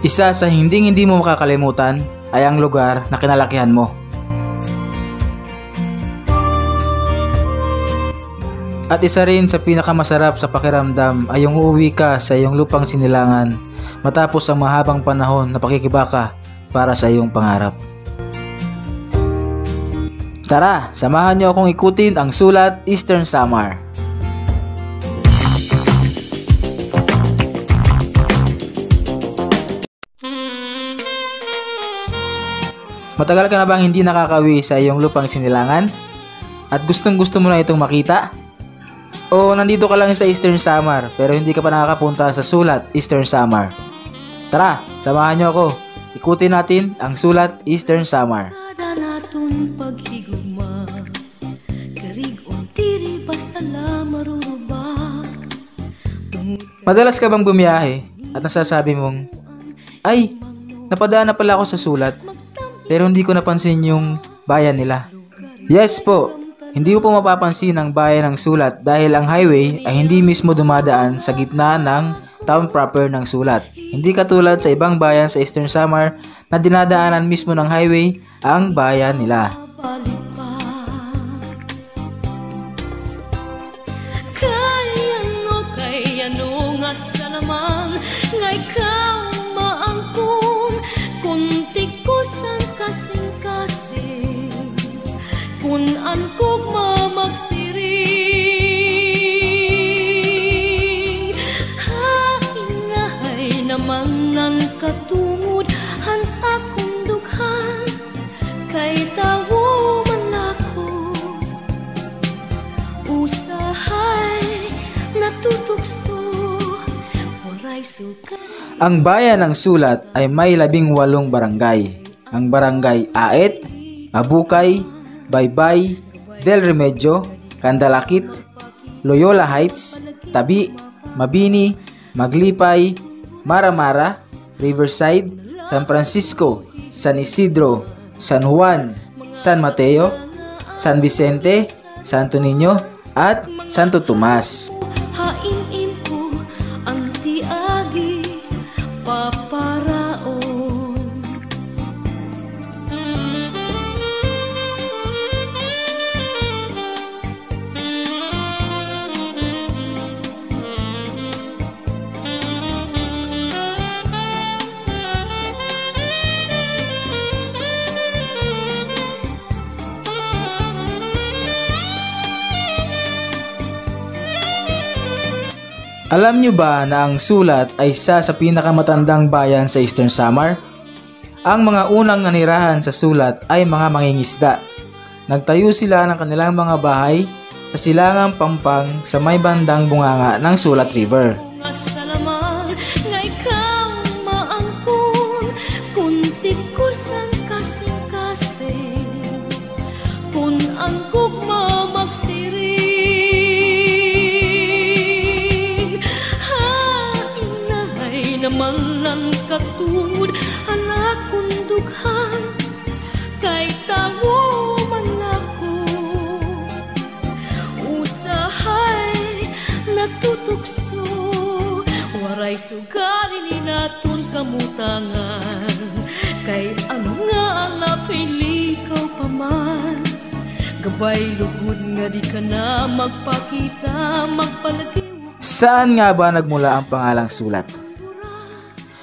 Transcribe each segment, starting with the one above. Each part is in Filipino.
Isa sa hindi mo makakalimutan ay ang lugar na kinalakihan mo. At isa rin sa pinakamasarap sa pakiramdam ay yung uuwi ka sa iyong lupang sinilangan matapos ang mahabang panahon na pakikibaka para sa iyong pangarap. Tara, samahan niyo akong ikutin ang Sulat Eastern Samar. Matagal ka na bang hindi nakakawi sa iyong lupang sinilangan? At gustong gusto mo na itong makita? O nandito ka lang sa Eastern Samar pero hindi ka pa nakakapunta sa Sulat Eastern Samar? Tara, samahan niyo ako. Ikutin natin ang Sulat Eastern Samar. Madalas ka bang bumiyahe at nasasabi mong, ay, napadaan na pala ako sa sulat pero hindi ko napansin yung bayan nila? Yes po. Hindi ko po mapapansin ang bayan ng sulat dahil ang highway ay hindi mismo dumadaan sa gitna ng town proper ng sulat. Hindi katulad sa ibang bayan sa Eastern Samar na dinadaanan mismo ng highway ang bayan nila. Kunan kog mamagsiring hainahay naman ng katungod han akong dughan kay tawo man lako usahay natutukso waray suka. Ang bayan ng sulat ay may 18 barangay. Ang barangay Aet, Abukay, Baybay, Del Remedio, Candalakit, Loyola Heights, Tabi, Mabini, Maglipay, Maramara, Riverside, San Francisco, San Isidro, San Juan, San Mateo, San Vicente, Santo Niño, at Santo Tomas. Hain ko ang tiagi paparaon. Alam nyo ba na ang sulat ay isa sa pinakamatandang bayan sa Eastern Samar? Ang mga unang nanirahan sa sulat ay mga mangingisda. Nagtayo sila ng kanilang mga bahay sa silangang Pampang sa may bandang bunganga ng Sulat River. Naman ng katungod anak kong dughan kay tawo man lako usahay natutukso waray sugali ni naton kamutangan kay ano nga ang napilikaw pa man gabay lugod nga di ka na magpakita magpalagi. Saan nga ba nagmula ang pangalang sulat?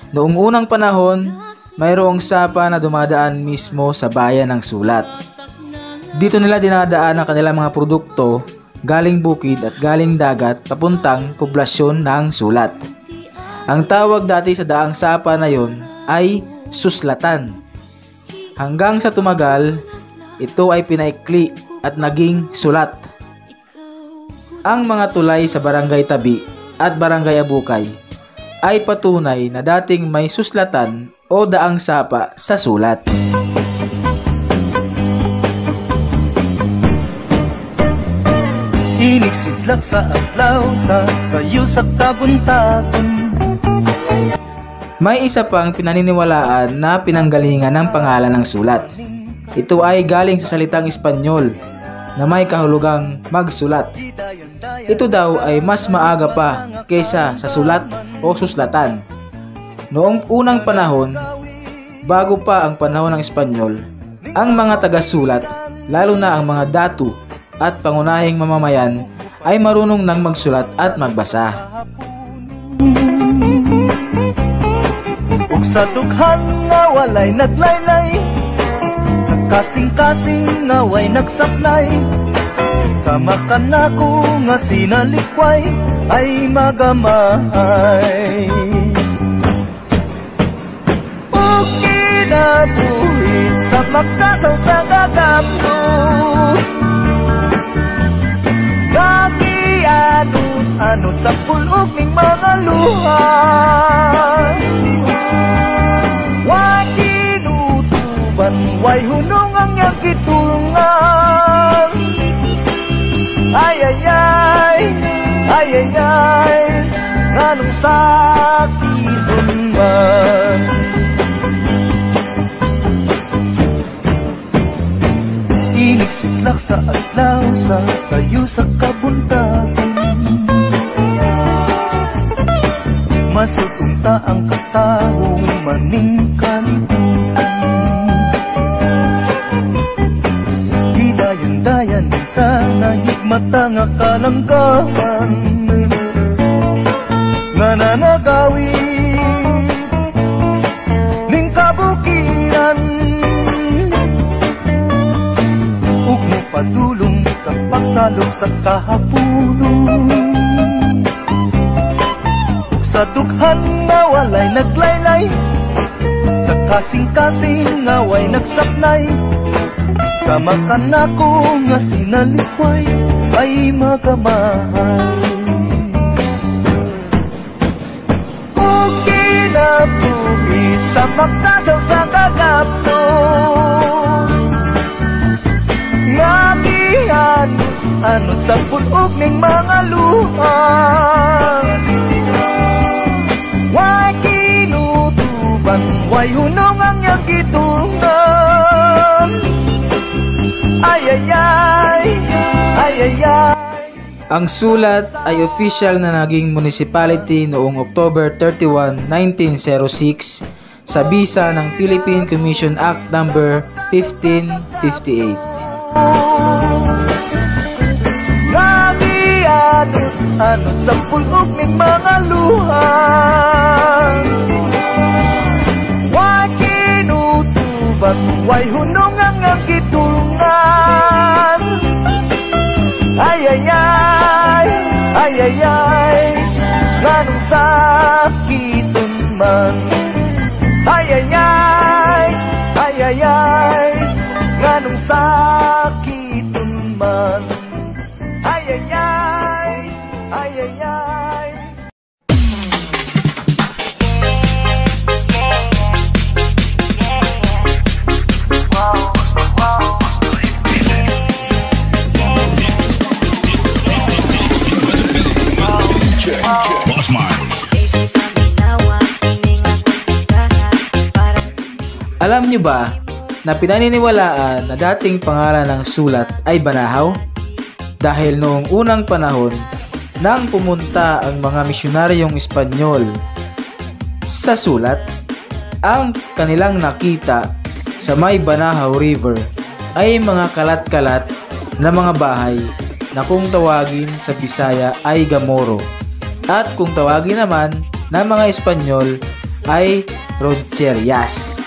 Noong unang panahon, mayroong sapa na dumadaan mismo sa bayan ng sulat. Dito nila dinadaan ang kanilang mga produkto galing bukid at galing dagat papuntang poblasyon ng sulat. Ang tawag dati sa daang sapa na yon ay suslatan. Hanggang sa tumagal, ito ay pinaikli at naging sulat. Ang mga tulay sa barangay Tabi at barangay Abukay ay patunay na dating may suslatan o daang sapa sa sulat. Inisidlap sa aplaw sa sayo sa kabuntagon. May isa pang pinaniniwalaan na pinanggalingan ng pangalan ng sulat. Ito ay galing sa salitang Espanyol na may kahulugang magsulat. Ito daw ay mas maaga pa kaysa sa sulat o suslatan. Noong unang panahon, bago pa ang panahon ng Espanyol, ang mga taga-sulat, lalo na ang mga datu at pangunahing mamamayan ay marunong nang magsulat at magbasa. Ug sa dughan nga walay naglaylay, sa kasing-kasing nga way nagsaklay, sama ka nako nga sinalikway ay magamahay. Ug kinabuhi sa magkasaw sa gagapto, ano sa pulog ning mga luha, wa kinutuban, way hunong ang iyang kitulungan. Ay ay ay, ay ay ay, anong sakit man. Inigsitlak sa adlaw sa sayo sa kabuntagan, masutunta ang katao maning kalibutan. Hidayan-dayan sa nahigmata nga kalanggahan, nga nanagawi ning kabukiran. Ug mo padulong sa pagsalog sa kahapunon, sa dughan nga walay naglaylay, sa kasing-kasing nga way nagsaknay, sama ka nako nga sinalikway ay magamahay. O kinabuhi sa magkasaw sa kagapto, yagihan ano sa pulog ning mga luha, way kinutuban, way hunong ang iyang kitulungan. Ay ay ay, ay ay ay. Ang sulat ay official na naging municipality noong October 31, 1906 sa bisa ng Philippine Commission Act No. 1558. Ano sa pulog ning mga luha, way kinutuban, way hunong ang kitulungan. Ay ay ay, ay ay ay, nganong sakiton man. Ay ay ay, ay ay ay, nganong sakiton man. Ay ay ay, ay ay ay. Alam niyo ba na pinaniniwalaan na dating pangalan ng sulat ay Banahaw? Dahil noong unang panahon, nang pumunta ang mga misyonaryong Espanyol sa sulat, ang kanilang nakita sa may Banahaw River ay mga kalat-kalat na mga bahay na kung tawagin sa Bisaya ay Gamoro, at kung tawagin naman ng mga Espanyol ay Rodcherias.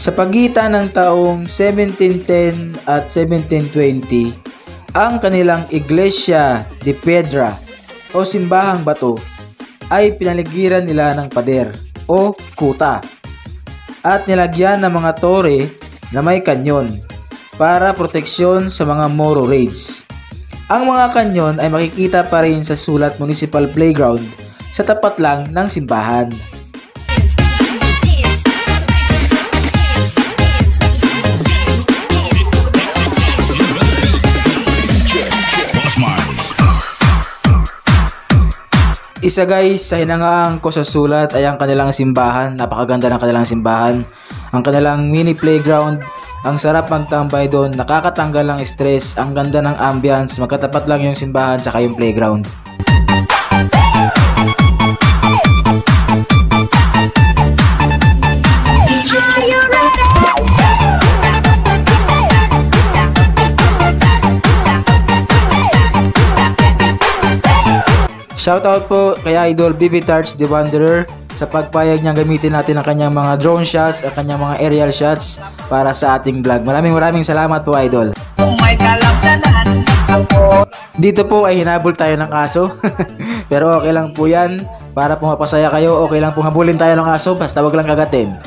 Sa pagitan ng taong 1710 at 1720, ang kanilang Iglesia de Piedra o Simbahang Bato ay pinaligiran nila ng pader o kuta at nilagyan ng mga tore na may kanyon para proteksyon sa mga Moro raids. Ang mga kanyon ay makikita pa rin sa Sulat Municipal Playground sa tapat lang ng simbahan. Isa guys, sa hinangaan ko sa sulat ay ang kanilang simbahan. Napakaganda ng kanilang simbahan. Ang kanilang mini playground. Ang sarap magtambay doon. Nakakatanggal ng stress. Ang ganda ng ambience. Magkatapat lang yung simbahan tsaka yung playground. Shoutout po kay Idol BB Tarts The Wanderer sa pagpayag niyang gamitin natin ang kanyang mga drone shots, ang kanyang mga aerial shots para sa ating vlog. Maraming salamat po, Idol. Dito po ay hinabol tayo ng aso. Pero okay lang po yan. Para po mapasaya kayo, okay lang po habulin tayo ng aso, basta wag lang kagatin.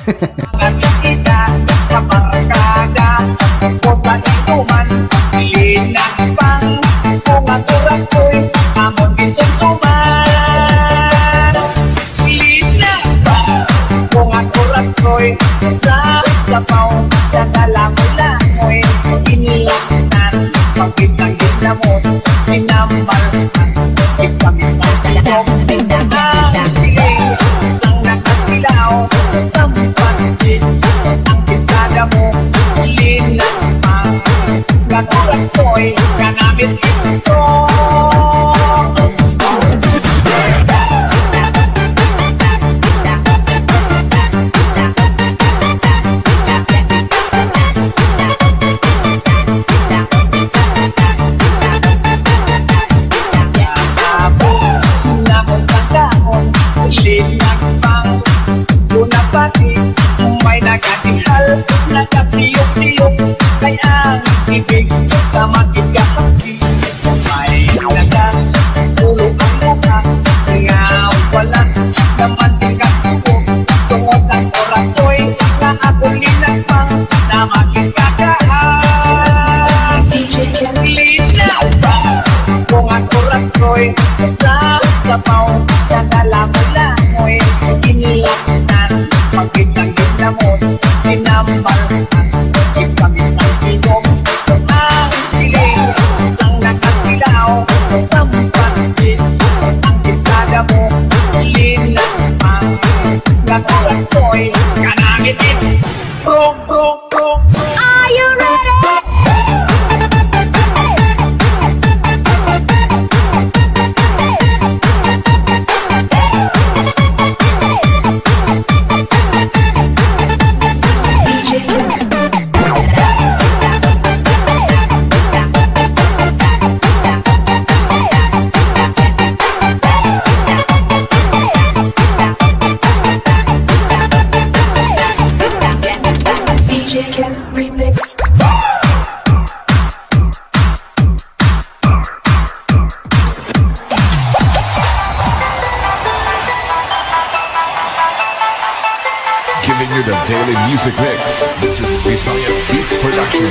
Giving you the daily music mix. This is Visayas Beats Production.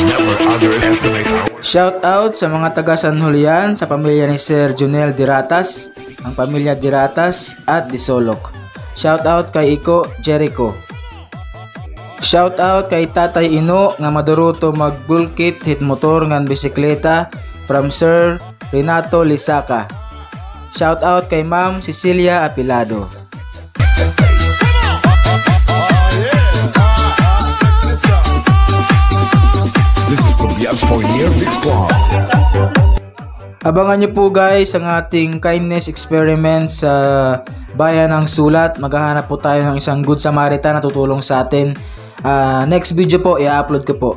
Never underestimate our... Shout out sa mga taga San Julian, sa pamilya ni Sir Junel Diratas, ang pamilya Diratas at Disolok. Shout out kay Iko Jericho. Shout out kay Tatay Ino nga maduruto magbulkit hit motor ngan bisikleta from Sir Renato Lisaka. Shout out kay Ma'am Cecilia Apilado. This is Tobias Fournier Mix Club. Abangan nyo po guys ang ating kindness experiment sa Bayan ng Sulat. Maghahanap po tayo ng isang good Samaritan na tutulong sa atin. Next video po i-upload ko po.